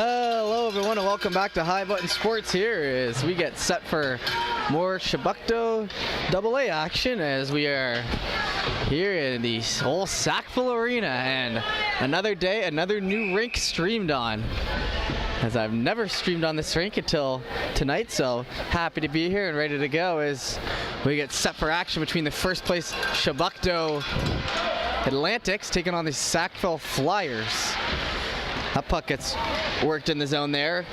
Hello everyone and welcome back to High Button Sports here as we get set for more Shabukto AA action as we are here in the whole Sackville Arena, and another day, another new rink streamed on. As I've never streamed on this rink until tonight, so happy to be here and ready to go as we get set for action between the first place Shabukto Atlantics taking on the Sackville Flyers. That puck gets worked in the zone there,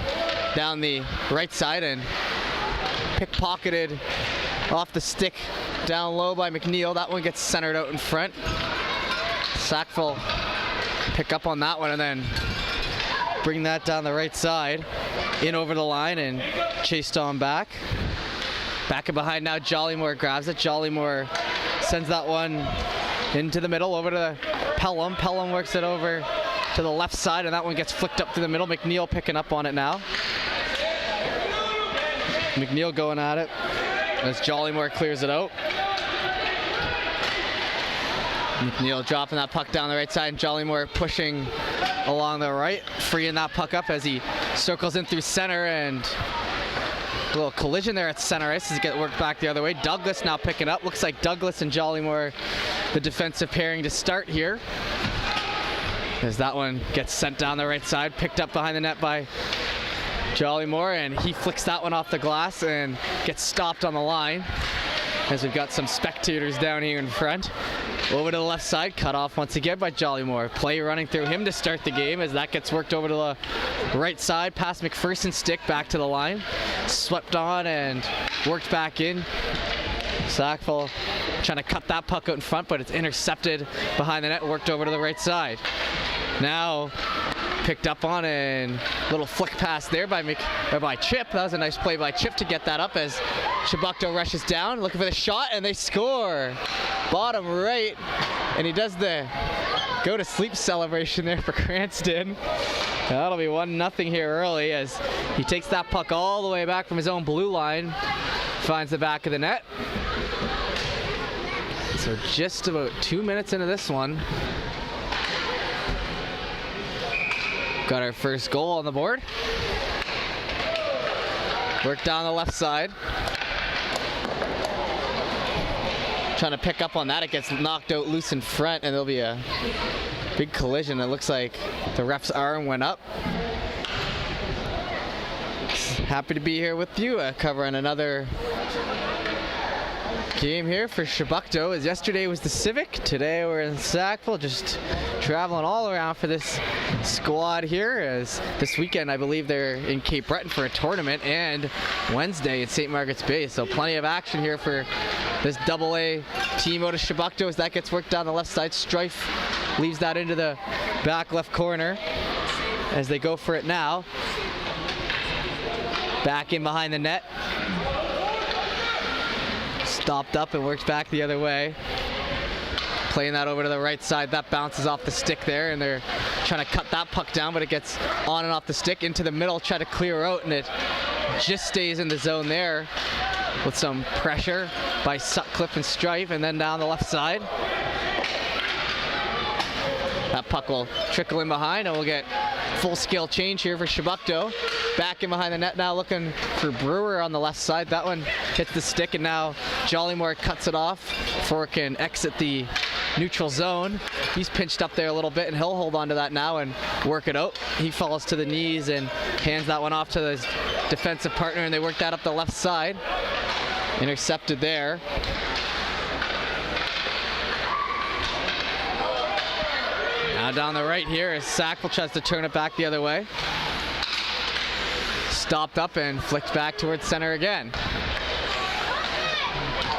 down the right side, and pickpocketed off the stick down low by McNeil. That one gets centered out in front. Sackville pick up on that one and then bring that down the right side, in over the line and chased on back. Back and behind now, Jollymore grabs it. Jollymore sends that one into the middle over to Pelham. Pelham works it over to the left side, and that one gets flicked up to the middle. McNeil picking up on it now. McNeil going at it as Jollymore clears it out. McNeil dropping that puck down the right side, and Jollymore pushing along the right, freeing that puck up as he circles in through center, and a little collision there at center ice as it gets worked back the other way. Douglas now picking up. Looks like Douglas and Jollymore the defensive pairing to start here, as that one gets sent down the right side, picked up behind the net by Jollymore, and he flicks that one off the glass and gets stopped on the line as we've got some spectators down here in front. Over to the left side, cut off once again by Jollymore. Play running through him to start the game as that gets worked over to the right side, past McPherson's stick, back to the line. Swept on and worked back in. Sackville trying to cut that puck out in front, but it's intercepted behind the net, worked over to the right side. Now picked up on, and little flick pass there by Chip. That was a nice play by Chip to get that up as Shabukto rushes down, looking for the shot, and they score. Bottom right, and he does the go to sleep celebration there for Cranston. That'll be 1-0 here early as he takes that puck all the way back from his own blue line, finds the back of the net. So just about 2 minutes into this one, got our first goal on the board. Work down the left side. Trying to pick up on that. It gets knocked out loose in front, and there'll be a big collision. It looks like the ref's arm went up. Happy to be here with you, covering another game here for Shabukto, as yesterday was the Civic. Today we're in Sackville, just traveling all around for this squad here, as this weekend I believe they're in Cape Breton for a tournament, and Wednesday at St. Margaret's Bay. So plenty of action here for this AA team out of Shabukto as that gets worked down the left side. Strife leaves that into the back left corner as they go for it now. Back in behind the net. Stopped up and works back the other way. Playing that over to the right side. That bounces off the stick there, and they're trying to cut that puck down, but it gets on and off the stick into the middle, try to clear out, and it just stays in the zone there with some pressure by Sutcliffe and Strife, and then down the left side. That puck will trickle in behind, and we'll get full-scale change here for Shabukto. Back in behind the net now, looking for Brewer on the left side. That one hits the stick, and now Jollymore cuts it off before it can exit the neutral zone. He's pinched up there a little bit, and he'll hold on to that now and work it out. He falls to the knees and hands that one off to his defensive partner, and they work that up the left side. Intercepted there. Now down the right here as Sackville tries to turn it back the other way. Stopped up and flicked back towards center again.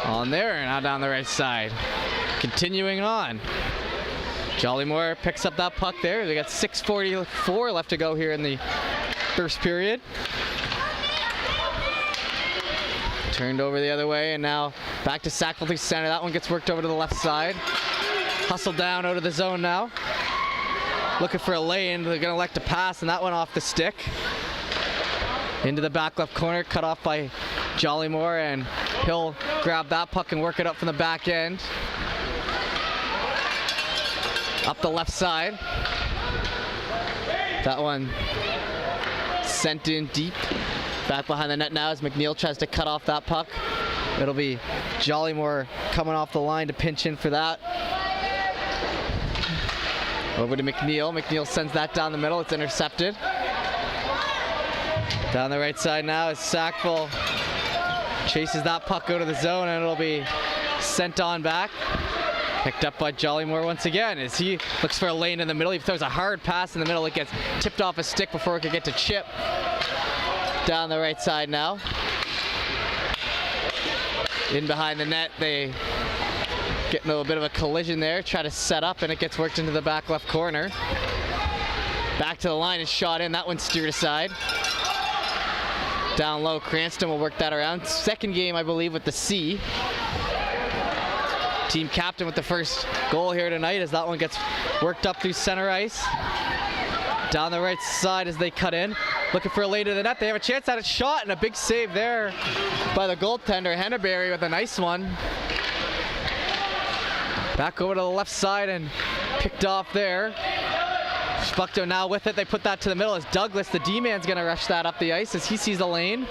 On there, and now down the right side. Continuing on. Jollymore picks up that puck there. They got 6:44 left to go here in the first period. Turned over the other way, and now back to Sackville through center. That one gets worked over to the left side. Hustled down out of the zone now. Looking for a lane. They're going to elect to pass, and that went off the stick. Into the back left corner, cut off by Jollymore, and he'll grab that puck and work it up from the back end. Up the left side. That one Sent in deep. Back behind the net now as McNeil tries to cut off that puck. It'll be Jollymore coming off the line to pinch in for that. Over to McNeil. McNeil sends that down the middle. It's intercepted. Down the right side now as Sackville chases that puck out of the zone, and it'll be sent on back. Picked up by Jollymore once again as he looks for a lane in the middle. He throws a hard pass in the middle. It gets tipped off his stick before it could get to Chip. Down the right side now. In behind the net, they get into a bit of a collision there. Try to set up, and it gets worked into the back left corner. Back to the line and shot in. That one steered aside. Down low, Cranston will work that around. Second game, I believe, with the C. Team captain with the first goal here tonight as that one gets worked up through center ice. Down the right side as they cut in. Looking for a lane to the net. They have a chance at a shot, and a big save there by the goaltender, Henneberry, with a nice one. Back over to the left side and picked off there. Spuckto now with it. They put that to the middle as Douglas, the D-man's going to rush that up the ice as he sees the lane.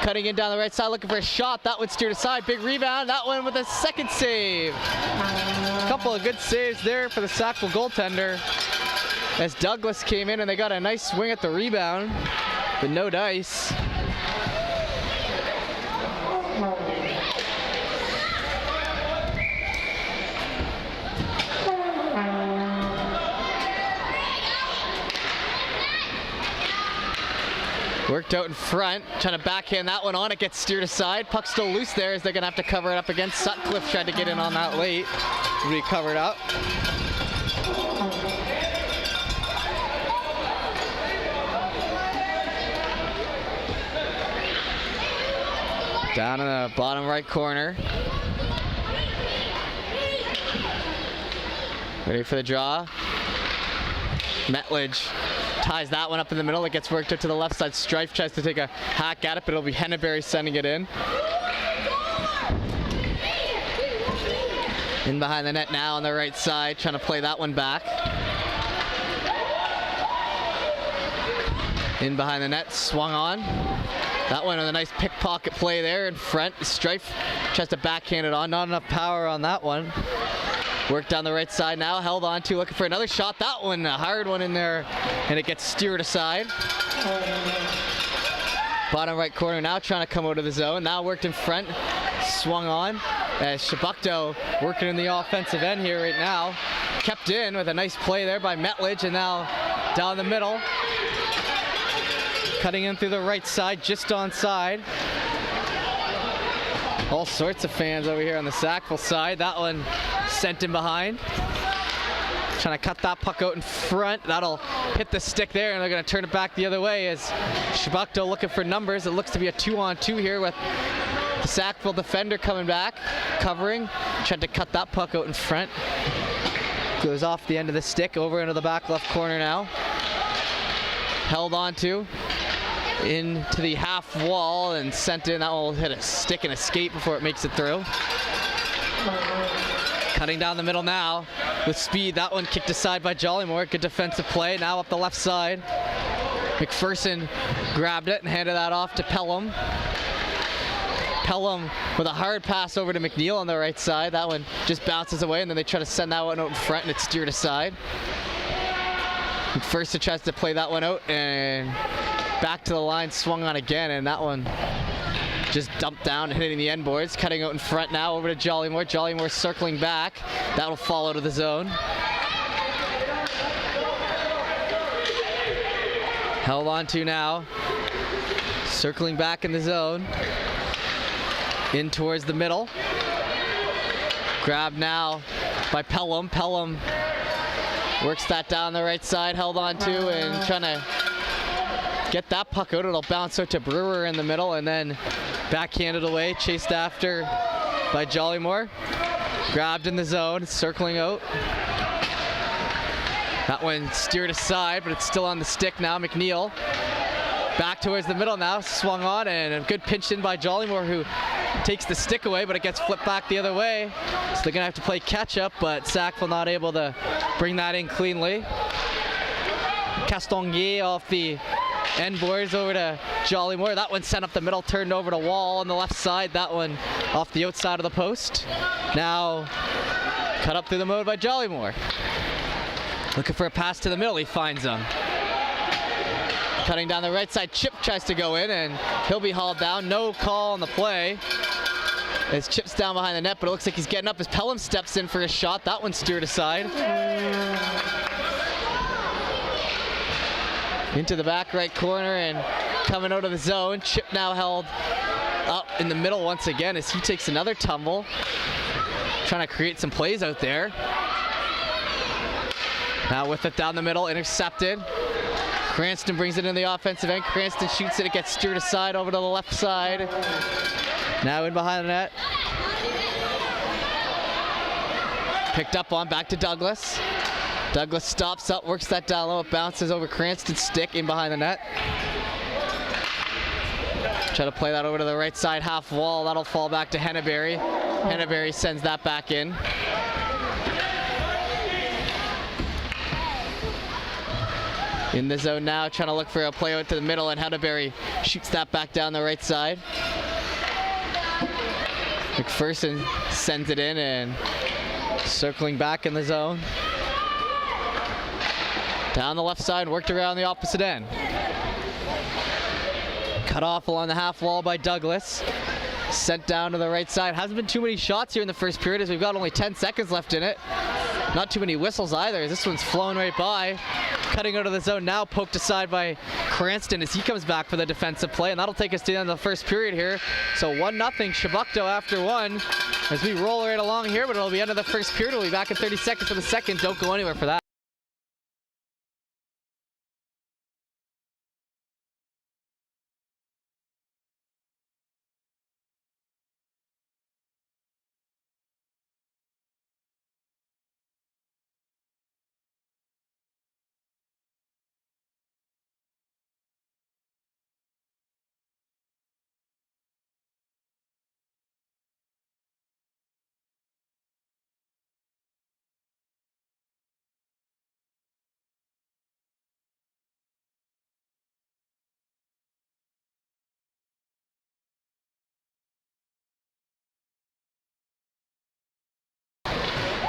Cutting in down the right side, looking for a shot. That one steered aside. Big rebound. That one with a second save. A couple of good saves there for the Sackville goaltender as Douglas came in and they got a nice swing at the rebound, but no dice. Worked out in front, trying to backhand that one on. It gets steered aside. Puck's still loose there as they're going to have to cover it up again. Sutcliffe tried to get in on that late. It'll be covered up. Down in the bottom right corner. Ready for the draw. Metledge ties that one up in the middle. It gets worked out to the left side. Strife tries to take a hack at it, but it'll be Henneberry sending it in. In behind the net now on the right side, trying to play that one back. In behind the net, swung on. That one with a nice pickpocket play there in front. Strife tries to backhand it on. Not enough power on that one. Work down the right side now, held on to, looking for another shot. That one, a hard one in there, and it gets steered aside. Bottom right corner now, trying to come out of the zone. Now worked in front, swung on. As Shabukto working in the offensive end here right now. Kept in with a nice play there by Metledge, and now down the middle. Cutting in through the right side, just onside. All sorts of fans over here on the Sackville side. That one sent in behind. Trying to cut that puck out in front. That'll hit the stick there, and they're going to turn it back the other way as Shabukto looking for numbers. It looks to be a 2-on-2 here with the Sackville defender coming back, covering. Tried to cut that puck out in front. Goes off the end of the stick, over into the back left corner now. Held on to. Into the half wall and sent in. That one will hit a stick and escape before it makes it through. Cutting down the middle now with speed. That one kicked aside by Jollymore. Good defensive play. Now up the left side. McPherson grabbed it and handed that off to Pelham. Pelham with a hard pass over to McNeil on the right side. That one just bounces away, and then they try to send that one out in front, and it's steered aside. McPherson tries to play that one out, and back to the line, swung on again, and that one just dumped down, hitting the end boards. Cutting out in front now, over to Jollymore. Jollymore circling back. That'll fall out of the zone. Held on to now. Circling back in the zone. In towards the middle. Grabbed now by Pelham. Pelham works that down the right side, held on to, and trying to get that puck out. It'll bounce out to Brewer in the middle, and then backhanded away, chased after by Jollymore. Grabbed in the zone, circling out. That one steered aside, but it's still on the stick now. McNeil back towards the middle now, swung on, and a good pinch in by Jollymore, who takes the stick away, but it gets flipped back the other way. So they're gonna have to play catch up, but Sackville not able to bring that in cleanly. Castonguay off the End boards over to Jollymore. That one sent up the middle, turned over to Wall on the left side. That one off the outside of the post. Now cut up through the mode by Jollymore. Looking for a pass to the middle, he finds him. Cutting down the right side, Chip tries to go in and he'll be hauled down. No call on the play. As Chip's down behind the net, but it looks like he's getting up as Pelham steps in for a shot. That one steered aside. Into the back right corner and coming out of the zone. Chip now held up in the middle once again as he takes another tumble. Trying to create some plays out there. Now with it down the middle, intercepted. Cranston brings it in the offensive end. Cranston shoots it, it gets steered aside over to the left side. Now in behind the net. Picked up on, back to Douglas. Douglas stops up, works that down low, it bounces over Cranston's stick in behind the net. Try to play that over to the right side half wall, that'll fall back to Henneberry. Henneberry sends that back in. In the zone now, trying to look for a play out to the middle, and Henneberry shoots that back down the right side. McPherson sends it in and circling back in the zone. Down the left side, worked around the opposite end. Cut off along the half wall by Douglas. Sent down to the right side. Hasn't been too many shots here in the first period as we've got only 10 seconds left in it. Not too many whistles either as this one's flown right by. Cutting out of the zone now, poked aside by Cranston as he comes back for the defensive play, and that'll take us to the end of the first period here. So 1-0, Chebucto after one as we roll right along here, but it'll be end of the first period. We'll be back in 30 seconds for the second. Don't go anywhere for that.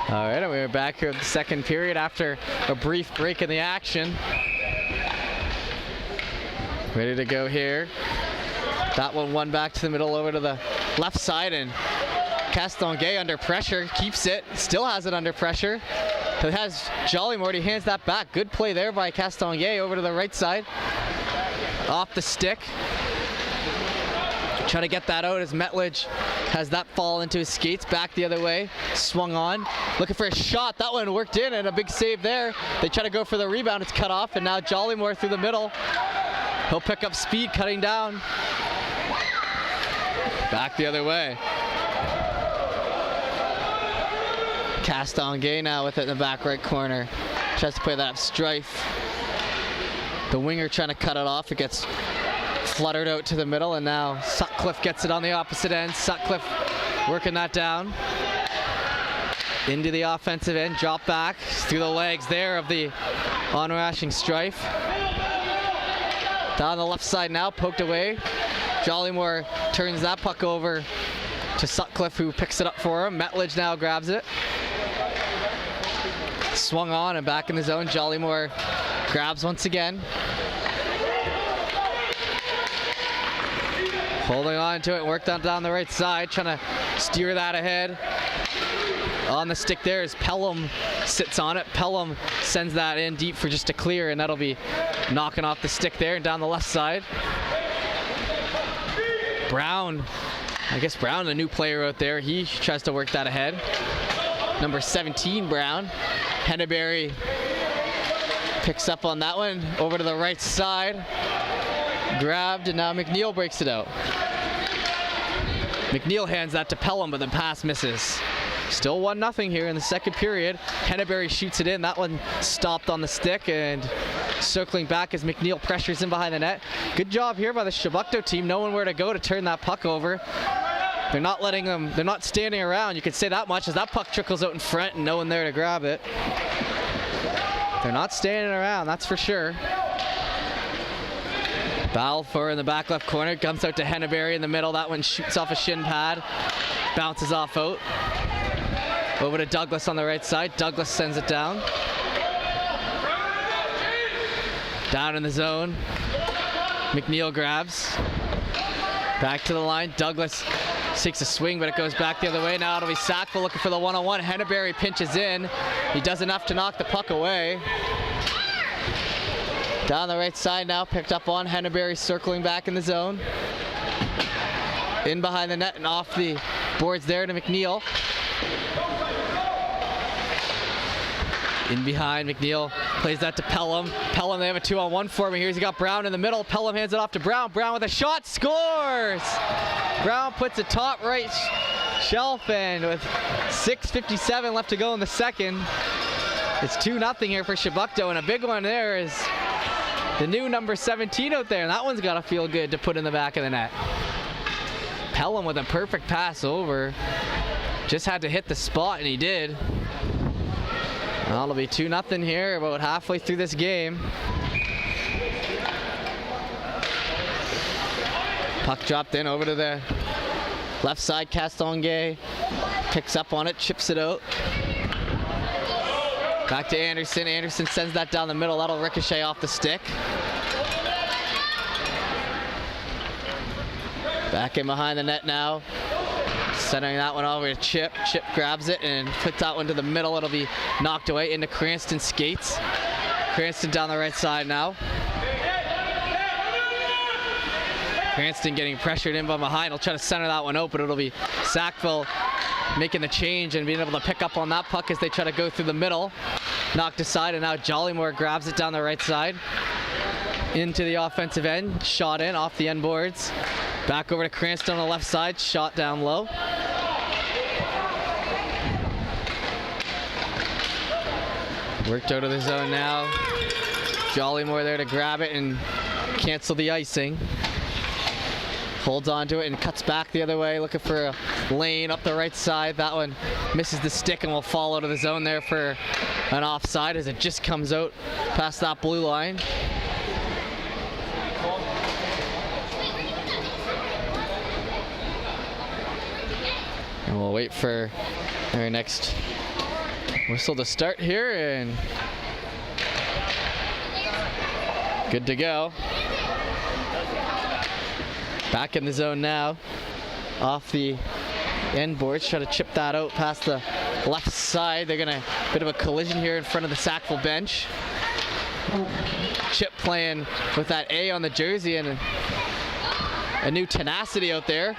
All right, we're back here in the second period after a brief break in the action. Ready to go here. That one back to the middle over to the left side, and Castonguay under pressure, keeps it, still has it under pressure. It has Jollymore, he hands that back. Good play there by Castonguay over to the right side. Off the stick. Trying to get that out as Metledge has that fall into his skates, back the other way, swung on, looking for a shot. That one worked in and a big save there. They try to go for the rebound, it's cut off, and now Jollymore through the middle. He'll pick up speed, cutting down. Back the other way. Castonguay now with it in the back right corner. Tries to play that up Strife. The winger trying to cut it off. It gets fluttered out to the middle, and now Sutcliffe gets it on the opposite end. Sutcliffe working that down. Into the offensive end, drop back through the legs there of the onrushing Strife. Down the left side now, poked away. Jollymore turns that puck over to Sutcliffe, who picks it up for him. Metledge now grabs it. Swung on and back in the zone. Jollymore grabs once again. Holding on to it, worked on down the right side, trying to steer that ahead. On the stick there as Pelham sits on it. Pelham sends that in deep for just a clear, and that'll be knocking off the stick there and down the left side. Brown, I guess Brown, a new player out there, he tries to work that ahead. Number 17, Brown. Henneberry picks up on that one, over to the right side. Grabbed, and now McNeil breaks it out. McNeil hands that to Pelham, but the pass misses. Still 1-0 here in the second period. Henneberry shoots it in. That one stopped on the stick, and circling back as McNeil pressures in behind the net. Good job here by the Chebucto team, knowing where to go to turn that puck over. They're not letting them, they're not standing around. You could say that much as that puck trickles out in front and no one there to grab it. They're not standing around, that's for sure. Balfour in the back left corner, comes out to Henneberry in the middle. That one shoots off a shin pad, bounces off out. Over to Douglas on the right side. Douglas sends it down. Down in the zone. McNeil grabs. Back to the line. Douglas takes a swing, but it goes back the other way. Now it'll be Sackville looking for the one-on-one. Henneberry pinches in. He does enough to knock the puck away. Down the right side now, picked up on. Henneberry circling back in the zone. In behind the net and off the boards there to McNeil. In behind, McNeil plays that to Pelham. Pelham, they have a 2-on-1 for me. Here's he got Brown in the middle. Pelham hands it off to Brown. Brown with a shot, scores! Brown puts a top right shelf in with 6:57 left to go in the second. It's 2-0 here for Chebucto, and a big one there is the new number 17 out there, and that one's got to feel good to put in the back of the net. Pelham with a perfect pass over. Just had to hit the spot, and he did. Well, it'll be 2-0 here, about halfway through this game. Puck dropped in over to the left side. Castonguay picks up on it, chips it out. Back to Anderson. Anderson sends that down the middle. That'll ricochet off the stick. Back in behind the net now. Centering that one over to Chip. Chip grabs it and puts that one to the middle. It'll be knocked away into Cranston skates. Cranston down the right side now. Cranston getting pressured in from behind. He'll try to center that one open. It'll be Sackville making the change and being able to pick up on that puck as they try to go through the middle. Knocked aside, and now Jollymore grabs it down the right side. Into the offensive end. Shot in off the end boards. Back over to Cranston on the left side. Shot down low. Worked out of the zone now. Jollymore there to grab it and cancel the icing. Holds on to it and cuts back the other way, looking for a lane up the right side. That one misses the stick and will fall out of the zone there for an offside as it just comes out past that blue line. And we'll wait for our next whistle to start here, and good to go. Back in the zone now, off the end boards, try to chip that out past the left side. They're gonna, bit of a collision here in front of the Sackville bench. Chip playing with that A on the jersey and a new tenacity out there.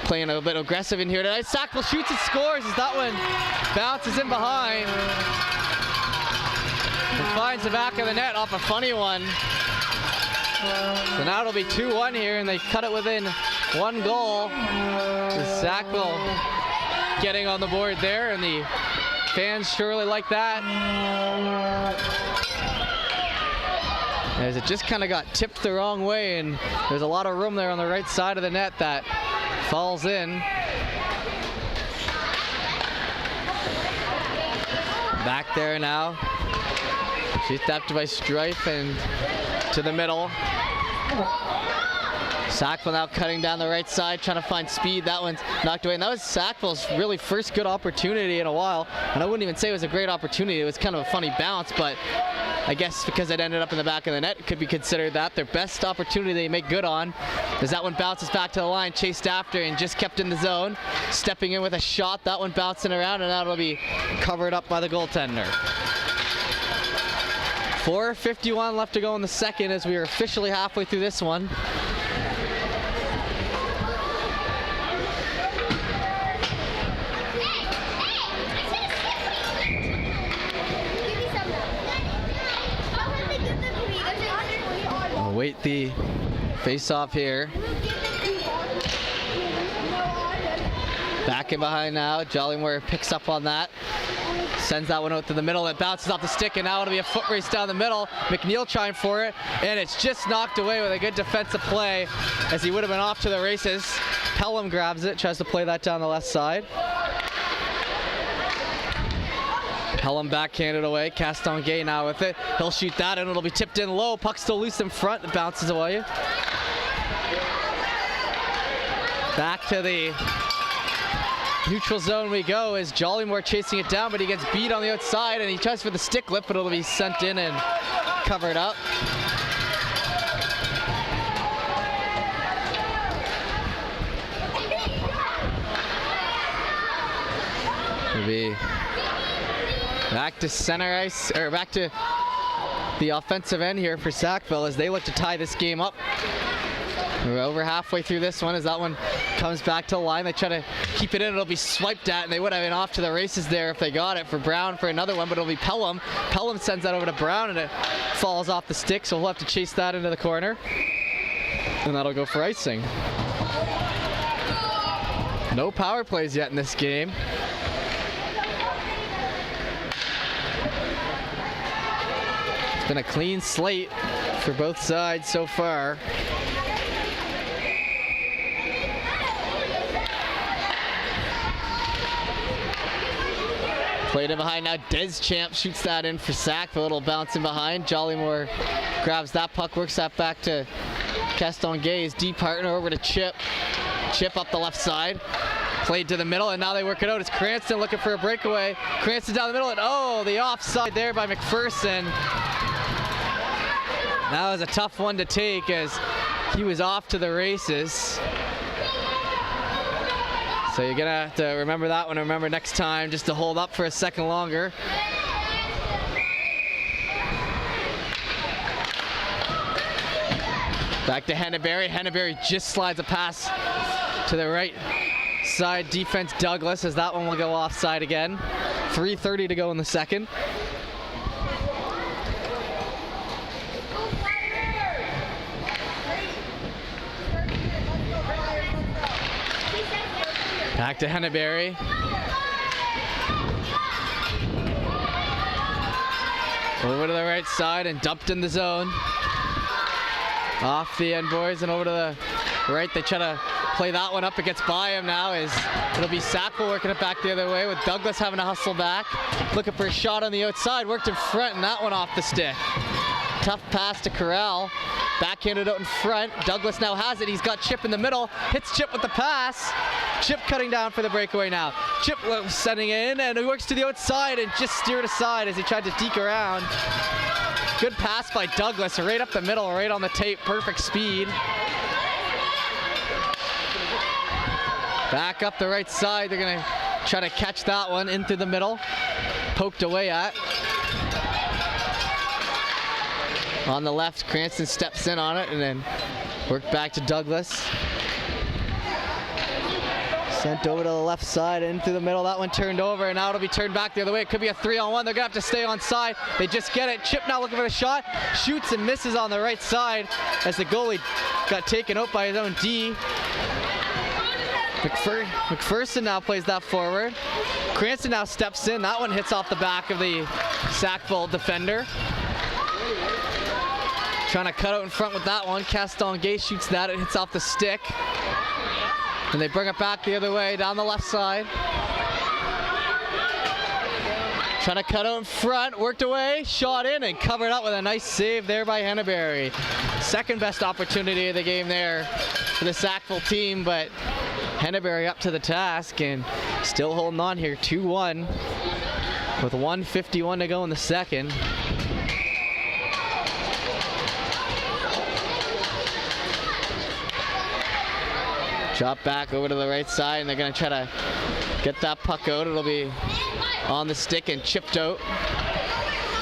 Playing a bit aggressive in here tonight. Sackville shoots and scores as that one bounces in behind. And finds the back of the net off a funny one. So now it'll be 2-1 here, and they cut it within one goal. Sackville getting on the board there, and the fans surely like that. As it just kind of got tipped the wrong way, and there's a lot of room there on the right side of the net that falls in. Back there now. She's tapped by Strife and to the middle. Sackville now cutting down the right side, trying to find speed. That one's knocked away. And that was Sackville's really first good opportunity in a while. And I wouldn't even say it was a great opportunity. It was kind of a funny bounce, but I guess because it ended up in the back of the net, it could be considered that. Their best opportunity they make good on, as that one bounces back to the line, chased after and just kept in the zone. Stepping in with a shot, that one bouncing around, and that'll be covered up by the goaltender. 4:51 left to go in the second as we are officially halfway through this one. We'll wait the face-off here. Back in behind now. Jollymore picks up on that. Sends that one out to the middle. It bounces off the stick, and now it'll be a foot race down the middle. McNeil trying for it, and it's just knocked away with a good defensive play as he would have been off to the races. Pelham grabs it, tries to play that down the left side. Pelham backhanded away. Castonguay now with it. He'll shoot that and it'll be tipped in low. Puck still loose in front. It bounces away. Back to the neutral zone we go as Jollymore chasing it down, but he gets beat on the outside and he tries for the stick lift, but it'll be sent in and covered up. It'll be back to center ice, or back to the offensive end here for Sackville as they look to tie this game up. We're over halfway through this one as that one comes back to the line. They try to keep it in. It'll be swiped at, and they would have been off to the races there if they got it for Brown for another one, but it'll be Pelham. Pelham sends that over to Brown, and it falls off the stick, so we'll have to chase that into the corner. And that'll go for icing. No power plays yet in this game. It's been a clean slate for both sides so far. Played in behind now. Deschamps shoots that in for Sackville. It'll bounce in behind. Jollymore grabs that puck, works that back to Castonguay's deep partner over to Chip. Chip up the left side. Played to the middle, and now they work it out. It's Cranston looking for a breakaway. Cranston down the middle, and oh, the offside there by McPherson. That was a tough one to take as he was off to the races. So you're gonna have to remember that one, remember next time just to hold up for a second longer. Back to Henneberry. Henneberry just slides a pass to the right side defense Douglas as that one will go offside again. 3:30 to go in the second. Back to Henneberry. Over to the right side and dumped in the zone. Off the end, boys, and over to the right. They try to play that one up. It gets by him now as it'll be Sackville working it back the other way with Douglas having to hustle back. Looking for a shot on the outside. Worked in front and that one off the stick. Tough pass to Corral. Backhanded out in front. Douglas now has it. He's got Chip in the middle. Hits Chip with the pass. Chip cutting down for the breakaway now. Chip setting in and he works to the outside and just steered aside as he tried to deke around. Good pass by Douglas right up the middle, right on the tape. Perfect speed. Back up the right side. They're going to try to catch that one in through the middle. Poked away at. On the left, Cranston steps in on it and then worked back to Douglas. Sent over to the left side, in through the middle. That one turned over, and now it'll be turned back the other way. It could be a 3-on-1. They're going to have to stay on side. They just get it. Chip now looking for the shot. Shoots and misses on the right side as the goalie got taken out by his own D. McPherson now plays that forward. Cranston now steps in. That one hits off the back of the Sackville defender. Trying to cut out in front with that one. Castonguay shoots that. It hits off the stick. And they bring it back the other way down the left side. Trying to cut out in front. Worked away. Shot in and covered up with a nice save there by Henneberry. Second best opportunity of the game there for the Sackville team. But Henneberry up to the task and still holding on here. 2-1 with 1:51 to go in the second. Drop back over to the right side, and they're going to try to get that puck out. It'll be on the stick and chipped out.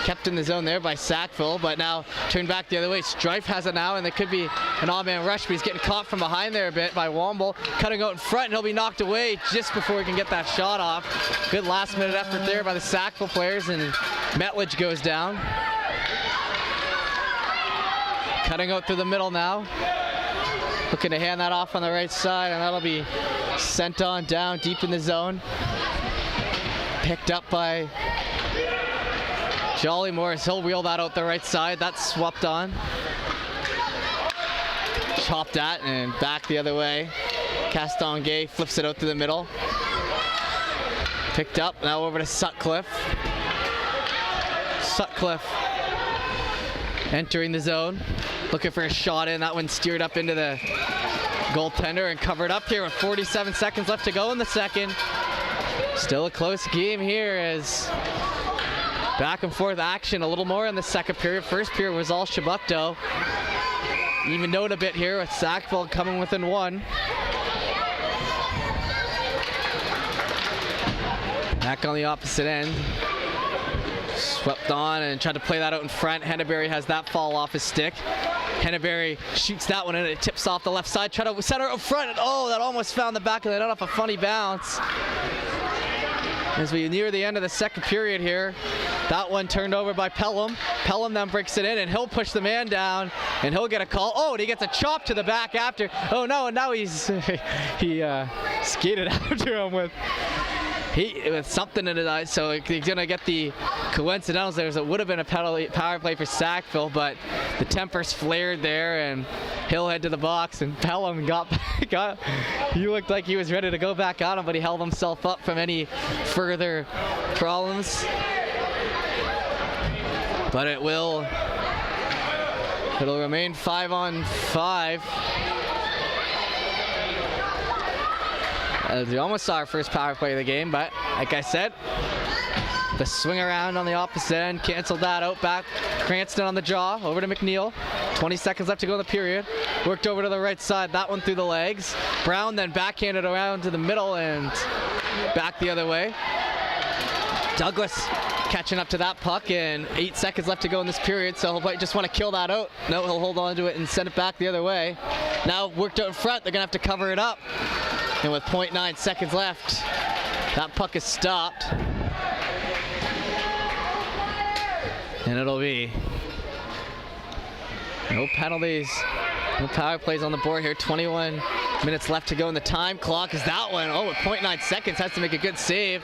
Kept in the zone there by Sackville, but now turned back the other way. Strife has it now, and there could be an odd-man rush, but he's getting caught from behind there a bit by Womble. Cutting out in front, and he'll be knocked away just before he can get that shot off. Good last-minute effort there by the Sackville players, and Metledge goes down. Cutting out through the middle now. Looking to hand that off on the right side, and that'll be sent on down deep in the zone. Picked up by Jollymore. He'll wheel that out the right side. That's swapped on. Chopped at and back the other way. Castonguay flips it out to the middle. Picked up, now over to Sutcliffe. Sutcliffe entering the zone, looking for a shot in. That one steered up into the goaltender and covered up here with 47 seconds left to go in the second. Still a close game here as back and forth action, a little more in the second period. First period was all Chebucto. Even note a bit here with Sackville coming within one. Back on the opposite end. Swept on and tried to play that out in front. Henneberry has that fall off his stick. Henneberry shoots that one and it tips off the left side. Try to center out front and oh, that almost found the back of the net off a funny bounce. As we near the end of the second period here, that one turned over by Pelham. Pelham then breaks it in and he'll push the man down and he'll get a call. Oh, and he gets a chop to the back after. Oh no, and now he skated after him with something in his eyes, so he's gonna get the coincidental there. It would have been a power play for Sackville, but the tempers flared there and he'll head to the box and Pelham he looked like he was ready to go back on him, but he held himself up from any further problems. But it'll remain 5-on-5. We almost saw our first power play of the game, but like I said, the swing around on the opposite end canceled that out. Back Cranston on the jaw, over to McNeil. 20 seconds left to go in the period. Worked over to the right side, that one through the legs. Brown then backhanded around to the middle and back the other way. Douglas catching up to that puck and 8 seconds left to go in this period, so he'll just want to kill that out. No, he'll hold on to it and send it back the other way. Now worked out in front, they're gonna have to cover it up. And with 0.9 seconds left, that puck is stopped. And it'll be no penalties, no power plays on the board here. 21 minutes left to go in the time clock. Is that one? Oh, with 0.9 seconds, has to make a good save.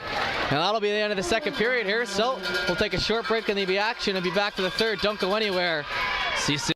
And that'll be the end of the second period here. So we'll take a short break in the action and be back for the third. Don't go anywhere. See you soon.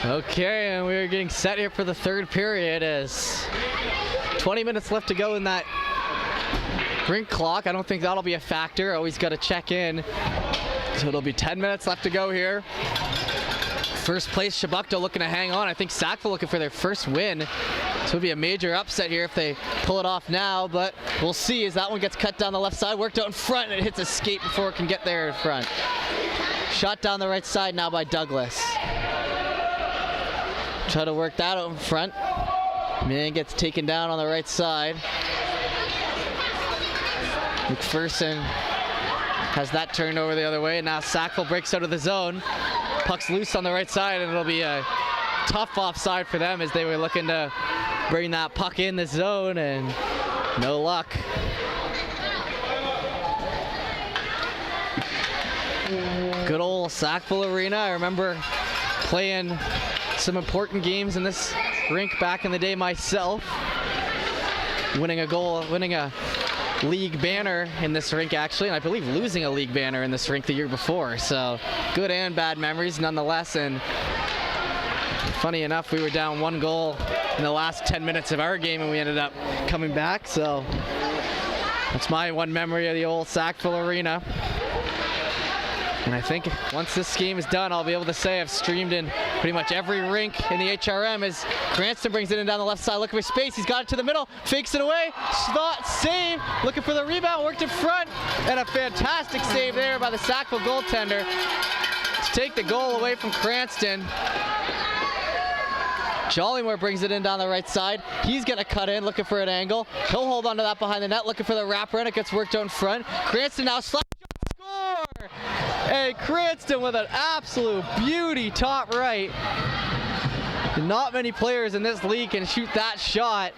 Okay, and we're getting set here for the third period as 20 minutes left to go in that rink clock. I don't think that'll be a factor. Always got to check in. So it'll be 10 minutes left to go here. First place, Chebucto looking to hang on. I think Sackville looking for their first win. So it'll be a major upset here if they pull it off now, but we'll see as that one gets cut down the left side. Worked out in front and it hits a skate before it can get there in front. Shot down the right side now by Douglas. Try to work that out in front. Man gets taken down on the right side. McPherson has that turned over the other way. And now Sackville breaks out of the zone. Puck's loose on the right side, and it'll be a tough offside for them as they were looking to bring that puck in the zone, and no luck. Good old Sackville Arena. I remember playing some important games in this rink back in the day myself. Winning a league banner in this rink actually, and I believe losing a league banner in this rink the year before. So good and bad memories nonetheless, and funny enough, we were down 1 goal in the last 10 minutes of our game and we ended up coming back. So that's my one memory of the old Sackville Arena. And I think once this game is done, I'll be able to say I've streamed in pretty much every rink in the HRM as Cranston brings it in down the left side, looking for space. He's got it to the middle, fakes it away, spot, save, looking for the rebound, worked in front, and a fantastic save there by the Sackville goaltender to take the goal away from Cranston. Jollymore brings it in down the right side. He's going to cut in, looking for an angle. He'll hold on to that behind the net, looking for the wrapper, and it gets worked out in front. Cranston now slap shot, score! And Cranston with an absolute beauty top right. Not many players in this league can shoot that shot.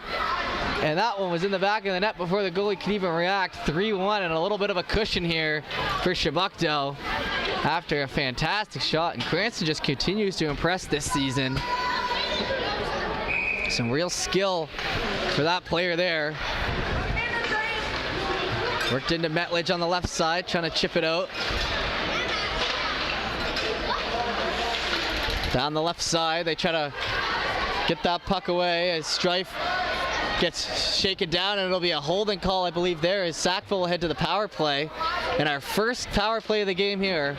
And that one was in the back of the net before the goalie could even react. 3-1 and a little bit of a cushion here for Shabukdo after a fantastic shot. And Cranston just continues to impress this season. Some real skill for that player there. Worked into Metledge on the left side, trying to chip it out. Down the left side, they try to get that puck away as Strife gets shaken down, and it'll be a holding call, I believe, there as Sackville will head to the power play. And our first power play of the game here.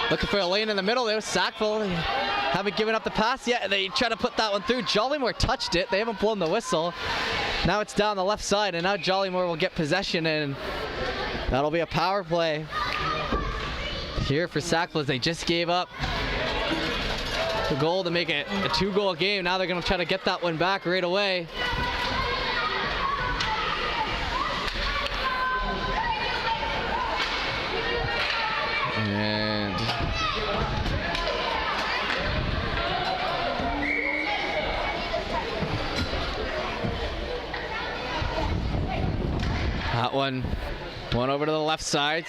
Looking for a lane in the middle there. Sackville haven't given up the pass yet. They try to put that one through. Jollymore touched it. They haven't blown the whistle. Now it's down the left side, and now Jollymore will get possession, and that'll be a power play here for Sackville as they just gave up the goal to make it a 2-goal game. Now they're going to try to get that one back right away. And that one went over to the left side,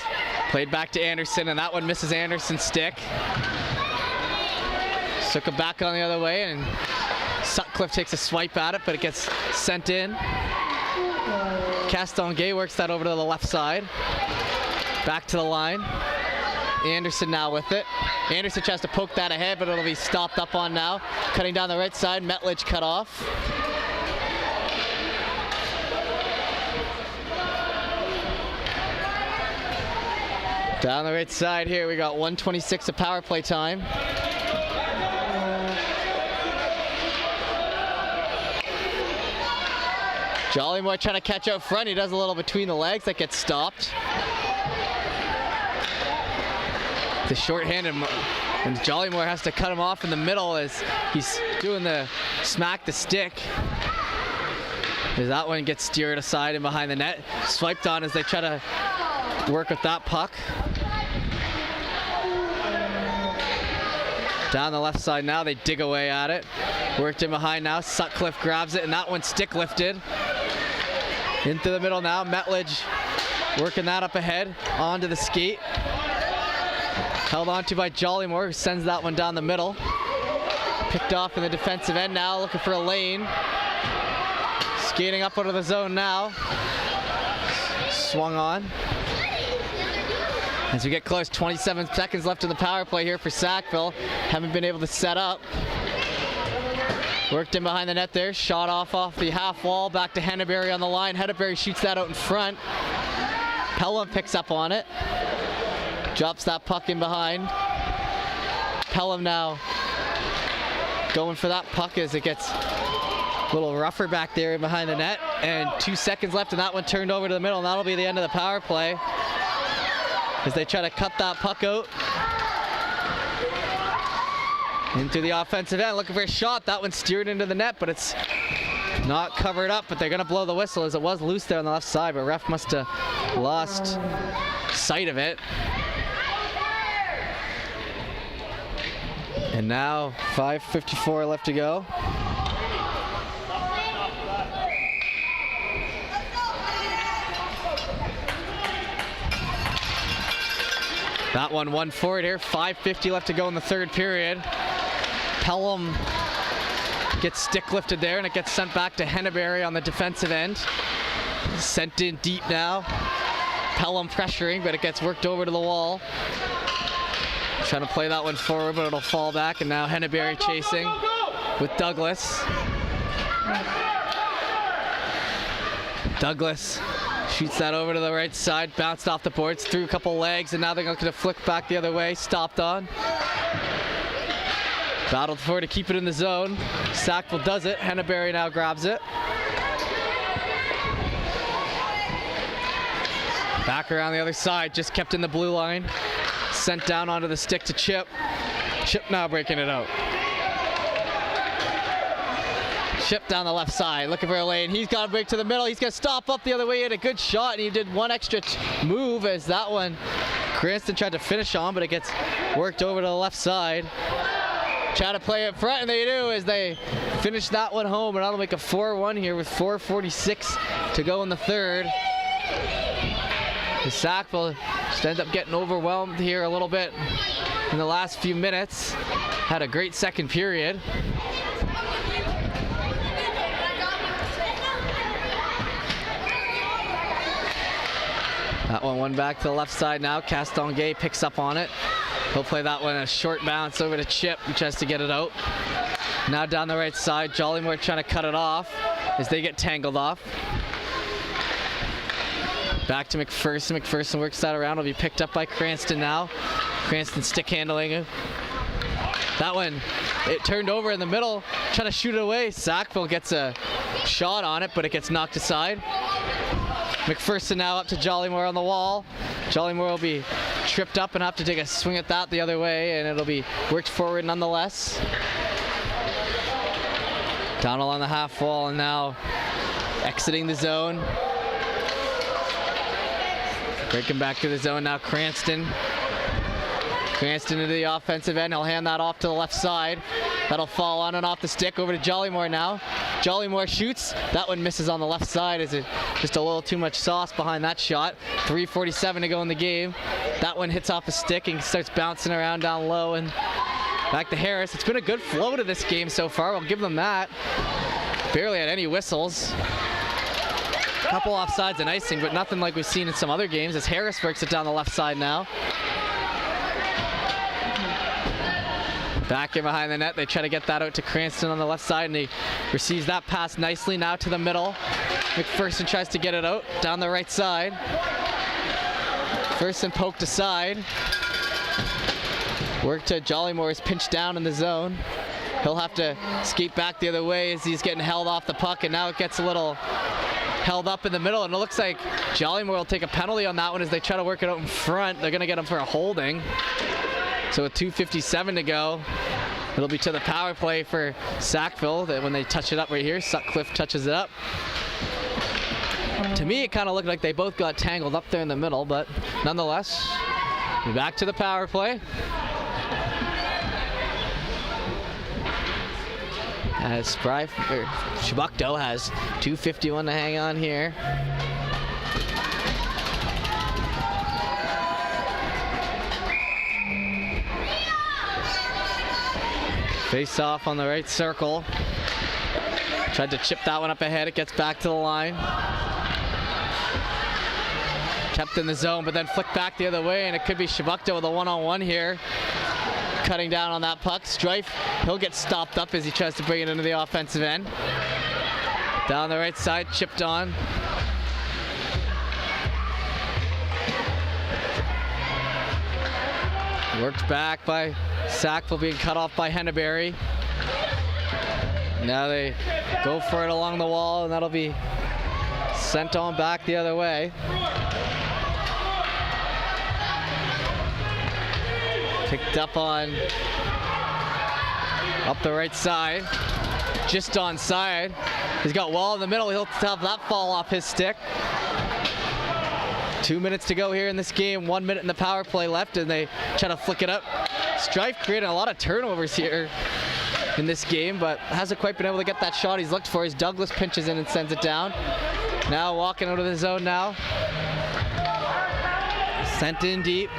played back to Anderson, and that one misses Anderson's stick. Took it back on the other way, and Sutcliffe takes a swipe at it, but it gets sent in. Castonguay works that over to the left side. Back to the line. Anderson now with it. Anderson tries to poke that ahead, but it'll be stopped up on now. Cutting down the right side, Metledge cut off. Down the right side here, we got 1:26 of power play time. Jollymore trying to catch out front. He does a little between the legs. That gets stopped. The shorthanded, and Jollymore has to cut him off in the middle as he's doing the smack the stick. As that one gets steered aside and behind the net. Swiped on as they try to work with that puck. Down the left side now, they dig away at it. Worked in behind now, Sutcliffe grabs it, and that one stick lifted. Into the middle now, Metledge working that up ahead, onto the skate. Held onto by Jollymore, who sends that one down the middle. Picked off in the defensive end now, looking for a lane. Skating up out of the zone now. Swung on. As we get close, 27 seconds left in the power play here for Sackville. Haven't been able to set up. Worked in behind the net there, shot off the half wall, back to Henneberry on the line. Henneberry shoots that out in front. Pelham picks up on it. Drops that puck in behind. Pelham now going for that puck as it gets a little rougher back there in behind the net. And 2 seconds left, and that one turned over to the middle, and that'll be the end of the power play as they try to cut that puck out. Into the offensive end, looking for a shot. That one steered into the net, but it's not covered up, but they're going to blow the whistle as it was loose there on the left side, but ref must have lost sight of it. And now 5:54 left to go. That one won for it here. 5:50 left to go in the third period. Pelham gets stick lifted there, and it gets sent back to Henneberry on the defensive end. Sent in deep now. Pelham pressuring, but it gets worked over to the wall. Trying to play that one forward, but it'll fall back, and now Henneberry chasing with Douglas. Douglas shoots that over to the right side, bounced off the boards, through a couple legs, and now they're looking to flick back the other way, stopped on. Battled for it to keep it in the zone. Sackville does it. Henneberry now grabs it. Back around the other side, just kept in the blue line. Sent down onto the stick to Chip. Chip now breaking it out. Chip down the left side, looking for a lane. He's got to break to the middle. He's going to stop up the other way. He had a good shot, and he did one extra move as that one Cranston tried to finish on, but it gets worked over to the left side. Try to play it front, and they do as they finish that one home, and that'll make a 4-1 here with 4:46 to go in the third. The Sackville just ended up getting overwhelmed here a little bit in the last few minutes. Had a great second period. That one back to the left side now. Castonguay picks up on it. He'll play that one a short bounce over to Chip, who tries to get it out. Now down the right side, Jollymore trying to cut it off as they get tangled off. Back to McPherson. McPherson works that around. Will be picked up by Cranston now. Cranston stick handling. That one, it turned over in the middle, trying to shoot it away. Sackville gets a shot on it, but it gets knocked aside. McPherson now up to Jollymore on the wall. Jollymore will be tripped up and have to take a swing at that the other way, and it'll be worked forward nonetheless. Down along the half wall, and now exiting the zone. Breaking back to the zone now, Cranston. Cranston into the offensive end. He'll hand that off to the left side. That'll fall on and off the stick over to Jollymore now. Jollymore shoots. That one misses on the left side. Is it just a little too much sauce behind that shot? 3:47 to go in the game. That one hits off the stick and starts bouncing around down low, and back to Harris. It's been a good flow to this game so far. I'll give them that. Barely had any whistles. A couple offsides and icing, but nothing like we've seen in some other games as Harris works it down the left side now. Back in behind the net, they try to get that out to Cranston on the left side, and he receives that pass nicely now to the middle. McPherson tries to get it out down the right side. McPherson poked aside. Work to Jollymore is pinched down in the zone. He'll have to skate back the other way as he's getting held off the puck, and now it gets a little held up in the middle, and it looks like Jollymore will take a penalty on that one as they try to work it out in front. They're going to get him for a holding. So with 2:57 to go, it'll be to the power play for Sackville. That when they touch it up right here, Sutcliffe touches it up. To me, it kind of looked like they both got tangled up there in the middle, but nonetheless, back to the power play. As Shabukto has 2:51 to hang on here. Face off on the right circle. Tried to chip that one up ahead. It gets back to the line. Kept in the zone, but then flicked back the other way, and it could be Shabukto with a one-on-one here. Cutting down on that puck. Strife, he'll get stopped up as he tries to bring it into the offensive end. Down the right side, chipped on. Worked back by Sackville, being cut off by Henneberry. Now they go for it along the wall, and that'll be sent on back the other way. Picked up on up the right side, just onside. He's got Wall in the middle. He'll have that fall off his stick. 2 minutes to go here in this game. 1 minute in the power play left, and they try to flick it up. Strife creating a lot of turnovers here in this game, but hasn't quite been able to get that shot he's looked for as Douglas pinches in and sends it down. Now walking out of the zone now. Sent in deep.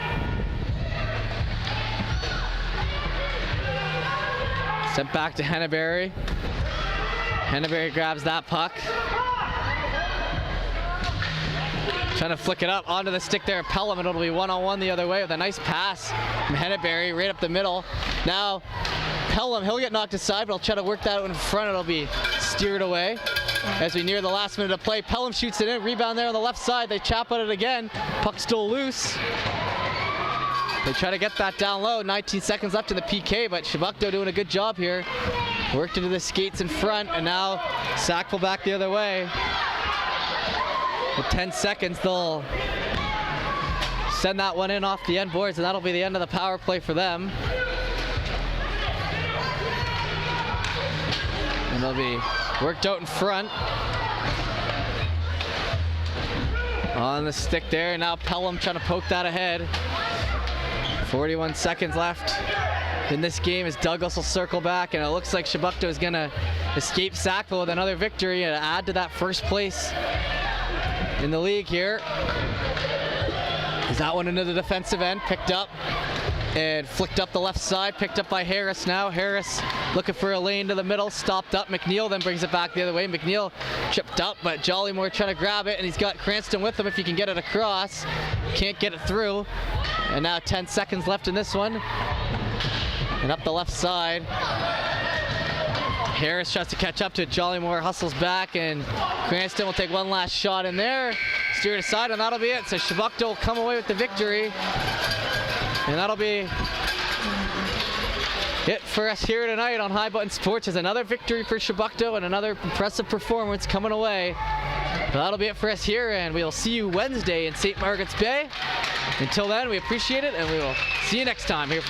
Sent back to Henneberry. Henneberry grabs that puck. Trying to flick it up onto the stick there of Pelham, and it'll be one-on-one the other way with a nice pass from Henneberry right up the middle. Now Pelham, he'll get knocked aside, but I'll try to work that out in front. It'll be steered away as we near the last minute of play. Pelham shoots it in, rebound there on the left side. They chap at it again. Puck still loose. They try to get that down low. 19 seconds left in the PK, but Shabukto doing a good job here. Worked into the skates in front, and now Sackville back the other way. With 10 seconds, they'll send that one in off the end boards, and that'll be the end of the power play for them. And they'll be Worked out in front. On the stick there, now Pelham trying to poke that ahead. 41 seconds left in this game as Douglas will circle back, and it looks like Chebucto is going to escape Sackville with another victory and add to that first place in the league here. Is that one into the defensive end, picked up and flicked up the left side, picked up by Harris now. Harris looking for a lane to the middle, stopped up. McNeil then brings it back the other way. McNeil tripped up, but Jollymore trying to grab it, and he's got Cranston with him if he can get it across. Can't get it through. And now 10 seconds left in this one. And up the left side. Harris tries to catch up to it. Jollymore hustles back, and Cranston will take one last shot in there. Steer it aside, and that'll be it. So Chebucto will come away with the victory. And that'll be it for us here tonight on High Button Sports. Is another victory for Chebucto and another impressive performance coming away. But that'll be it for us here, and we'll see you Wednesday in St. Margaret's Bay. Until then, we appreciate it, and we will see you next time here.